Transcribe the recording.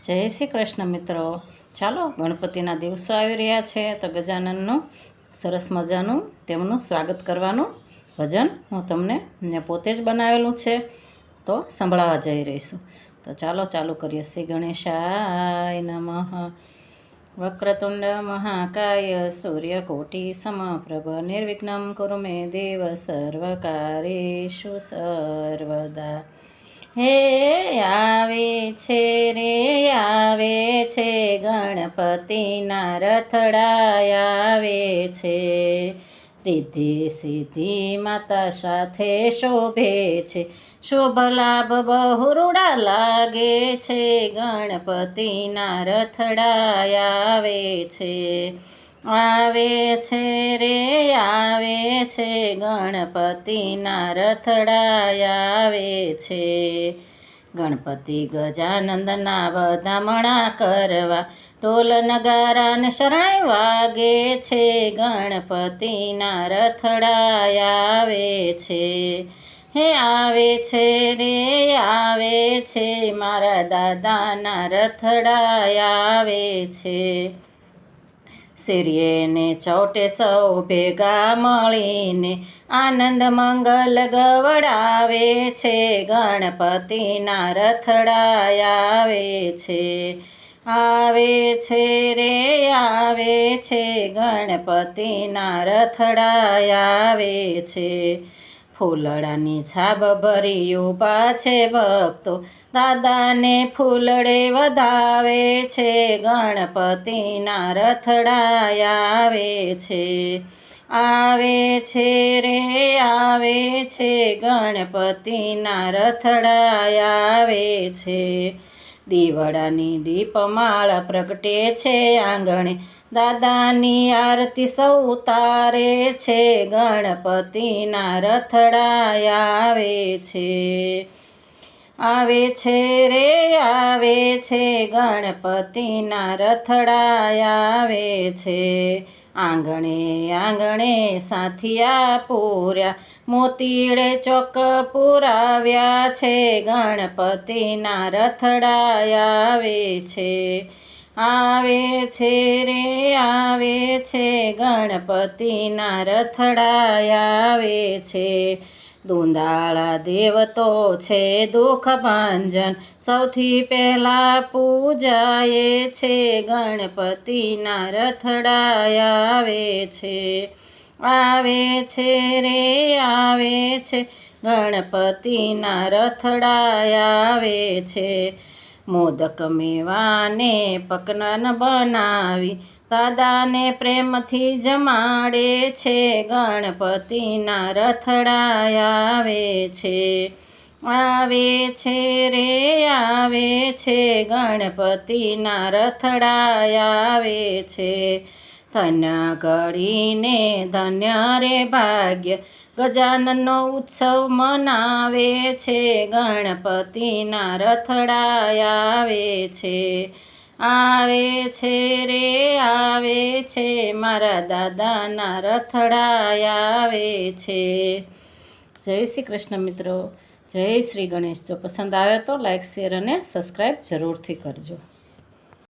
જય શ્રી કૃષ્ણ મિત્રો. ચાલો, ગણપતિના દિવસો આવી રહ્યા છે તો ગજાનનનું સરસ મજાનું તેમનું સ્વાગત કરવાનું ભજન હું તમને પોતે જ બનાવેલું છે તો સંભળાવવા જઈ રહીશું. તો ચાલો ચાલુ કરીએ. શ્રી ગણેશાય નમઃ. વક્રતુંડ મહાકાય સૂર્યકોટી સમપ્રભ નિર્વિઘ્નમ કુરુ મે દેવ સર્વકાર્યેષુ સર્વદા. હે આવે છે રે આવે છે ગણપતિના રથડા આવે છે. રિદ્ધિ સિદ્ધિ માતા સાથે શોભે છે. શુભ લાભ બહુરુડા લાગે છે. ગણપતિના રથડા આવે છે. આવે છે રે આવે છે ગણપતિના રથડા આવે છે. ગણપતિ ગજાનંદના વધામણા કરવા ઢોલ નગારા ને શરણાઈ વાગે છે. ગણપતિના રથડા આવે છે. હે આવે છે રે આવે છે મારા દાદાના રથડા આવે છે. શિરીએ ને ચોટે સૌ ભેગા મળીને આનંદ મંગલ ગવડાવે છે. ગણપતિના રથડા આવે છે. આવે છે રે આવે છે ગણપતિના રથડા આવે છે. ફૂલડાની છાબ ભરી ઊભા છે ભક્તો, દાદાને ફૂલડે વધાવે છે. ગણપતિના રથડા આવે છે. આવે છે રે આવે છે ગણપતિના રથડા આવે છે. દીવડાની દીપમાળ પ્રગટે છે આંગણે, દાદાની આરતી સૌ ઉતારે છે. ગણપતિના રથડા આવે છે. આવે છે રે આવે છે ગણપતિના રથડા આવે છે. આંગણે આંગણે સાથિયા પૂર્યા, મોતીડે ચોક પુરાવ્યા છે. ગણપતિના રથડા આવે છે. આવે છે રે આવે છે ગણપતિના રથડા આવે છે. દુંદાળા દેવ તો છે દુઃખ ભંજન, સૌથી પહેલાં પૂજાએ છે. ગણપતિના રથડા આવે છે. આવે છે રે આવે છે ગણપતિના રથડા આવે છે. મોદક મેવાને પકવાન બનાવી દાદાને પ્રેમથી જમાડે છે. ગણપતિના રથડા આવે છે. આવે છે રે આવે છે ગણપતિના રથડા આવે છે. ધન્ય ઘડીને ધન્ય રે ભાગ્ય, ગજાનનનો ઉત્સવ મનાવે છે. ગણપતિના રથડા આવે છે. આવે છે રે આવે છે મારા દાદાના રથડા આવે છે. જય શ્રી કૃષ્ણ મિત્રો. જય શ્રી ગણેશ. જો પસંદ આવે તો લાઈક શેર અને સબસ્ક્રાઈબ જરૂરથી કરજો.